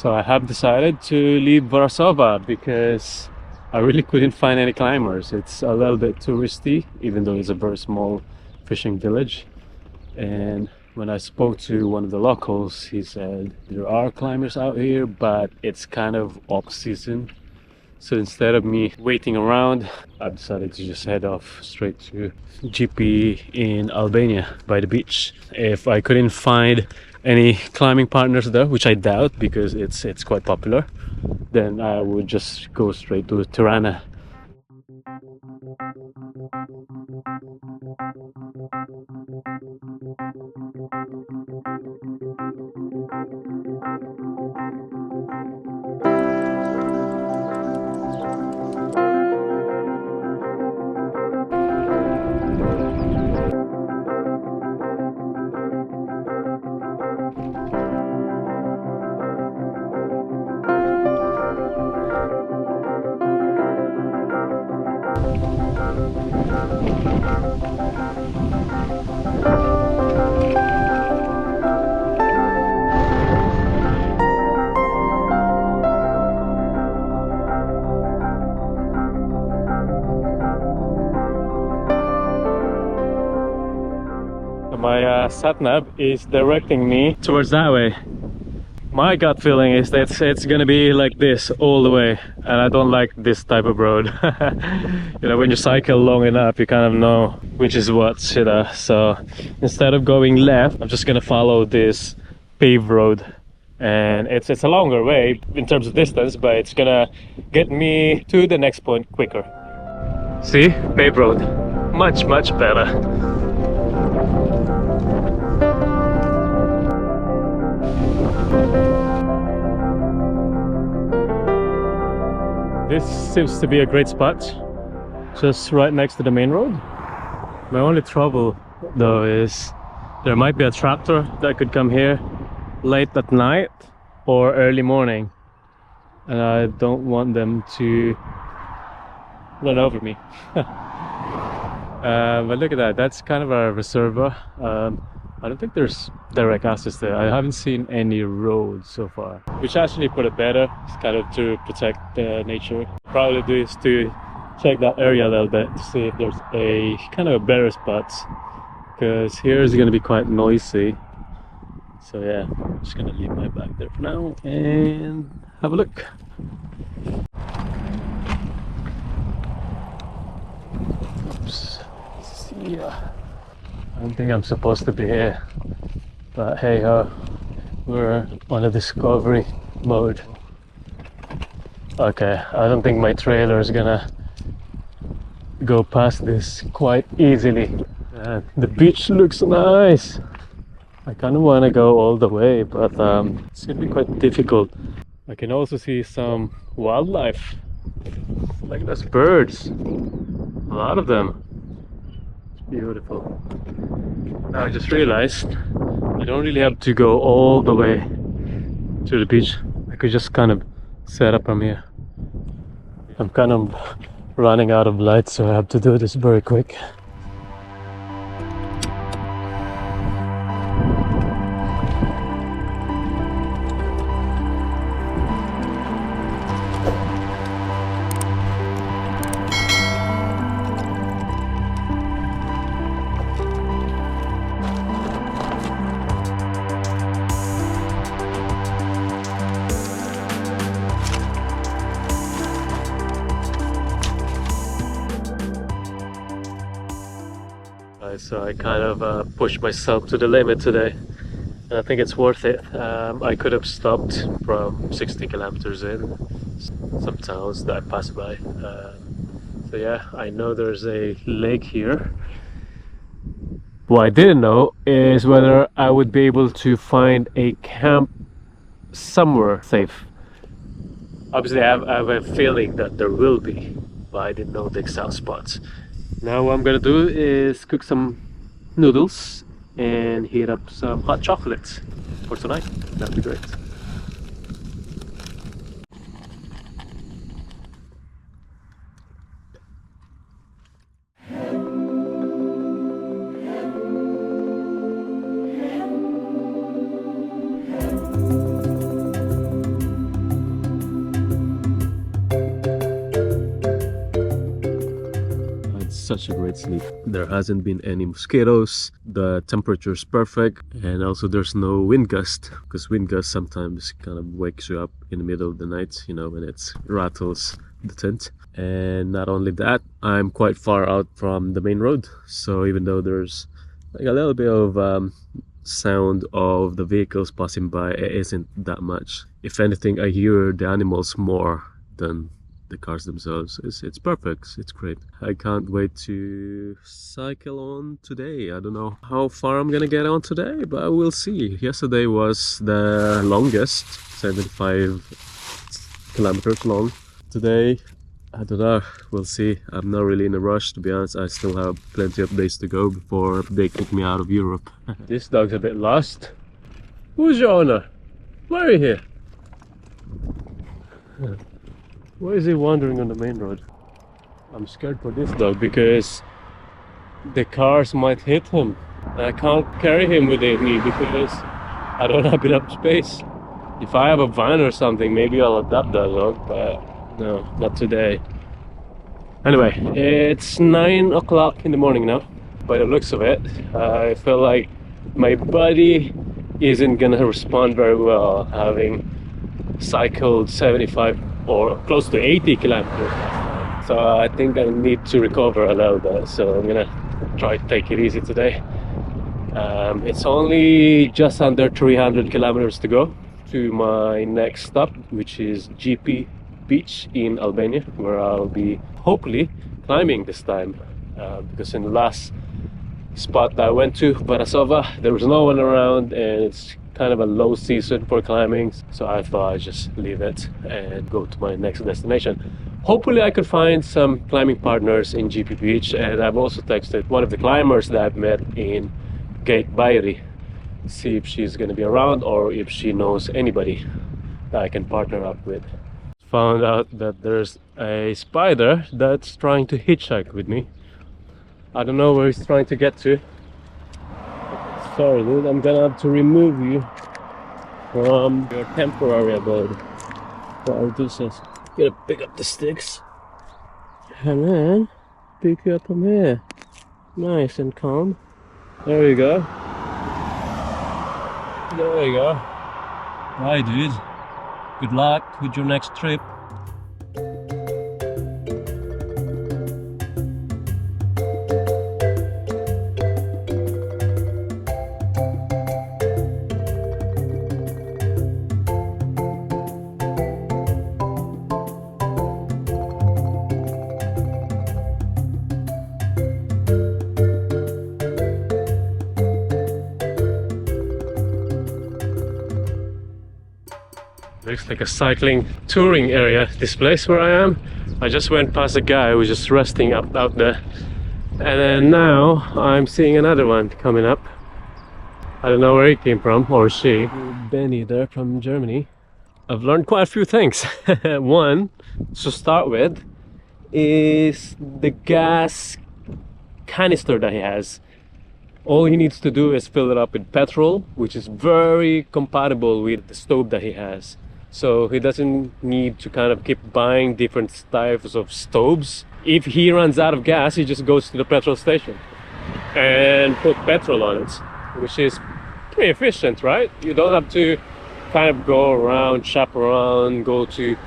So I have decided to leave Warsaw because I really couldn't find any climbers. It's a little bit touristy, even though it's a very small fishing village. And when I spoke to one of the locals, he said there are climbers out here, but it's kind of off season. So instead of me waiting around, I've decided to just head off straight to GP in Albania by the beach. If I couldn't find any climbing partners there, which I doubt because it's quite popular, then I would just go straight to Tirana. My sat-nav is directing me towards that way. My gut feeling is that it's gonna be like this all the way, and I don't like this type of road. You know, when you cycle long enough, you kind of know which is what, you know. So instead of going left, I'm just gonna follow this paved road, and it's a longer way in terms of distance, but it's gonna get me to the next point quicker. See, paved road, much better. This seems to be a great spot, just right next to the main road. My only trouble though is there might be a tractor that could come here late at night or early morning, and I don't want them to run over me. But look at that, that's kind of a reservoir. I don't think there's direct access there. I haven't seen any roads so far, which actually put it better. It's kind of to protect nature. Probably do is to check that area a little bit to see if there's a kind of a better spot, because here is going to be quite noisy. So yeah, I'm just going to leave my bag there for now and have a look. Oops. See ya. I don't think I'm supposed to be here, but hey ho, we're on a discovery mode. Okay, I don't think my trailer is gonna go past this quite easily. The beach looks nice. I kind of want to go all the way, but it's gonna be quite difficult. I can also see some wildlife, like those birds, a lot of them. Beautiful. Now I just realized I don't really have to go all the way to the beach. I could just kind of set up from here. I'm kind of running out of light, so I have to do this very quick. So I kind of pushed myself to the limit today, and I think it's worth it. I could have stopped from 60 kilometers in some towns that I passed by. So yeah, I know there's a lake here. What I didn't know is whether I would be able to find a camp somewhere safe. Obviously I have a feeling that there will be, but I didn't know the exact spots. Now what I'm gonna do is cook some noodles and heat up some hot chocolates for tonight. That'd be great. such a great sleep. There hasn't been any mosquitoes, the temperature is perfect, and also there's no wind gust, because wind gust sometimes kind of wakes you up in the middle of the night, you know, when it rattles the tent. And not only that, I'm quite far out from the main road, so even though there's like a little bit of sound of the vehicles passing by, it isn't that much. If anything, I hear the animals more than the cars themselves. It's perfect, it's great. I can't wait to cycle on today. I don't know how far I'm gonna get on today, but we'll see. Yesterday was the longest, 75 kilometers long. Today, I don't know, we'll see. I'm not really in a rush, to be honest. I still have plenty of days to go before they kick me out of Europe. This dog's a bit lost. Who's your owner? Why are you here? Why is he wandering on the main road? I'm scared for this dog because the cars might hit him. I can't carry him with me because I don't have enough space. If I have a van or something, maybe I'll adopt that dog, but no, not today. Anyway, it's 9 o'clock in the morning now. By the looks of it, I feel like my body isn't gonna respond very well having cycled 75 or close to 80 kilometers. So I think I need to recover a little bit. So I'm gonna try to take it easy today. It's only just under 300 kilometers to go to my next stop, which is GP Beach in Albania, where I'll be hopefully climbing this time, because in the last spot that I went to, Barasova, there was no one around and it's kind of a low season for climbing, so I thought I'd just leave it and go to my next destination. Hopefully I could find some climbing partners in GP Beach, and I've also texted one of the climbers that I've met in Gate Bayri, see if she's going to be around or if she knows anybody that I can partner up with. Found out that there's a spider that's trying to hitchhike with me. I don't know where he's trying to get to. Sorry dude, I'm gonna have to remove you from your temporary abode. What I'll do is gotta pick up the sticks and then pick you up from here. Nice and calm. There you go. There you go. Bye dude. Good luck with your next trip. Looks like a cycling touring area, this place where I am. I just went past a guy who was just resting out there, and then now I'm seeing another one coming up. I don't know where he came from, or she. Benny there from Germany. I've learned quite a few things. One, to start with, is the gas canister that he has. All he needs to do is fill it up with petrol, which is very compatible with the stove that he has. So he doesn't need to kind of keep buying different types of stoves. If he runs out of gas, he just goes to the petrol station and put petrol on it, which is pretty efficient, right? You don't have to kind of go around, shop around, go to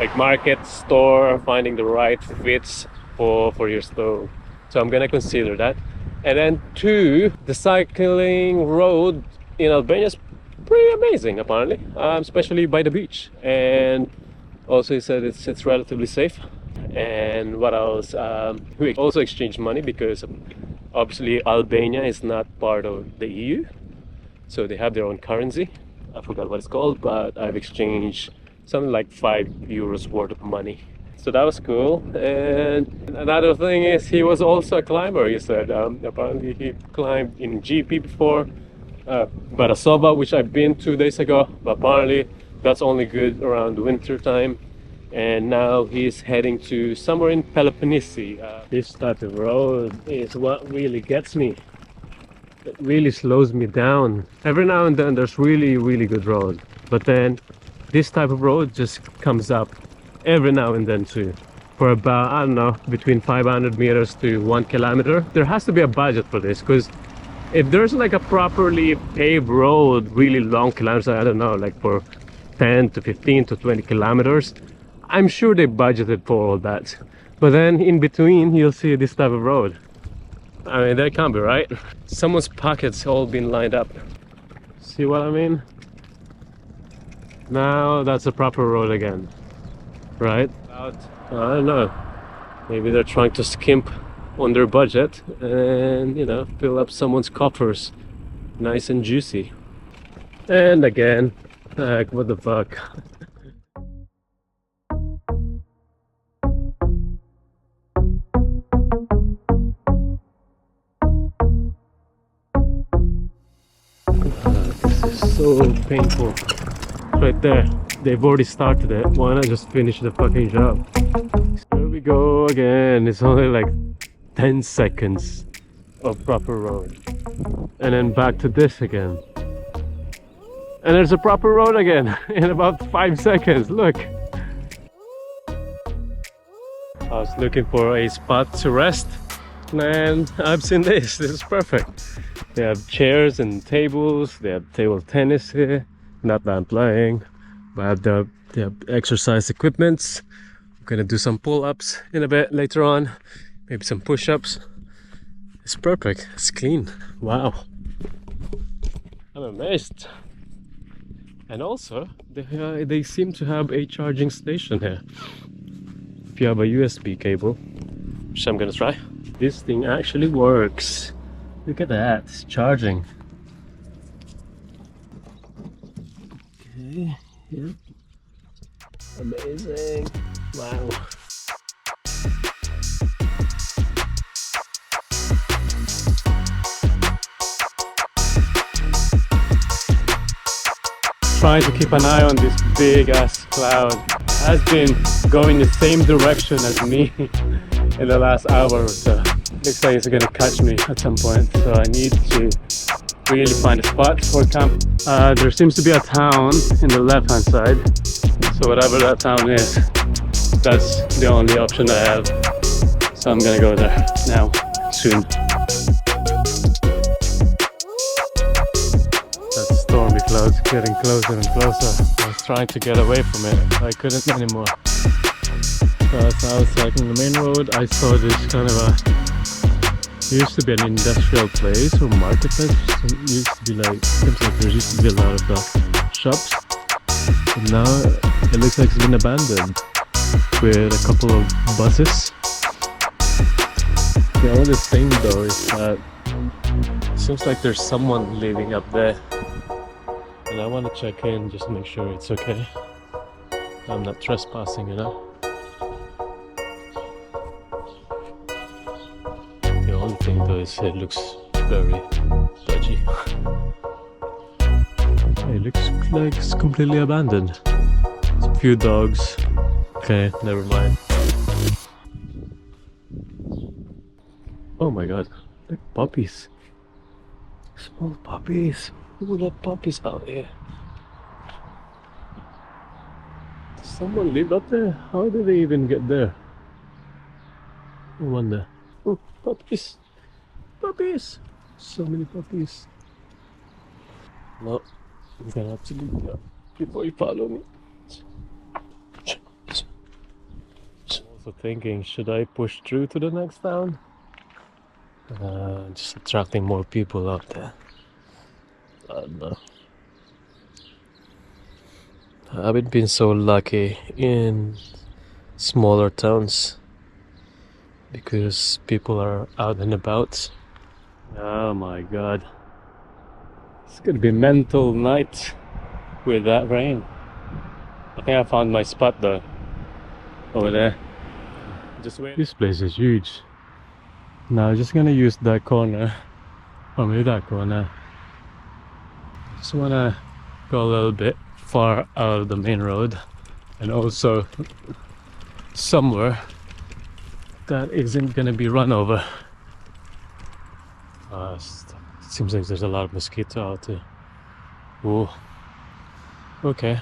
like market, store, finding the right fits for your stove. So I'm gonna consider that. And then two, the cycling road in Albania is pretty amazing apparently, especially by the beach. And also he said it's relatively safe. And what else? We also exchanged money because obviously Albania is not part of the EU. So they have their own currency. I forgot what it's called, but I've exchanged something like €5 worth of money. So that was cool. And another thing is he was also a climber, he said. Apparently he climbed in GP before, Barasova, which I've been 2 days ago, but apparently that's only good around winter time. And now he's heading to somewhere in Peloponnese. This type of road is what really gets me. It really slows me down. Every now and then there's really good road, but then this type of road just comes up every now and then too. for about, I don't know, between 500 meters to 1 kilometer. There has to be a budget for this, because if there's like a properly paved road, really long kilometers, I don't know, like for 10 to 15 to 20 kilometers, I'm sure they budgeted for all that. But then in between, you'll see this type of road. I mean, that can't be right. Someone's pockets all been lined up. See what I mean? Now that's a proper road again, right? I don't know. Maybe they're trying to skimp on their budget and, you know, fill up someone's coffers nice and juicy. And again, like, what the fuck? This is so painful. Right there, they've already started it. Why not just finish the fucking job? Here we go again. It's only like 10 seconds of proper road, and then back to this again, and there's a proper road again in about 5 seconds. Look, I was looking for a spot to rest, and I've seen this. This is perfect. They have chairs and tables. They have table tennis here. Not that I'm playing, but they have exercise equipments. I'm gonna do some pull-ups in a bit later on, maybe some push-ups. It's perfect. It's clean. Wow, I'm amazed. And also they seem to have a charging station here. If you have a USB cable, which I'm gonna try. This thing actually works. Look at that, it's charging. Yeah. Amazing. Wow. Trying to keep an eye on this big ass cloud. It has been going the same direction as me in the last hour or so. Looks like it's gonna catch me at some point, so I need to really find a spot for camp. There seems to be a town in the left hand side, so whatever that town is, that's the only option I have, so I'm gonna go there now, soon. That stormy cloud's getting closer and closer. I was trying to get away from it, I couldn't anymore. So as I was cycling the main road, I saw this kind of a, it used to be an industrial place or marketplace. It used to be like, seems like there used to be a lot of shops, but now it looks like it's been abandoned with a couple of buses. The only thing though is that it seems like there's someone living up there, and I want to check in just to make sure it's okay. I'm not trespassing, you know. The only thing though is it looks very dodgy. It looks like it's completely abandoned. There's a few dogs. Okay, never mind. Oh my god, look, puppies. Small puppies. Who would have puppies out here? Does someone live up there? How did they even get there? I wonder. Oh, puppies. Puppies. So many puppies. No, I'm gonna have to leave now before you follow me. I'm also thinking, should I push through to the next town? Just attracting more people out there. I don't know. I haven't been so lucky in smaller towns because people are out and about. Oh my god. It's gonna be mental night with that rain. I think I found my spot though. Over there. Just wait. This place is huge. Now I'm just gonna use that corner, or maybe that corner. Just wanna go a little bit far out of the main road, and also somewhere that isn't gonna be run over. It seems like there's a lot of mosquito out there. Ooh. Okay.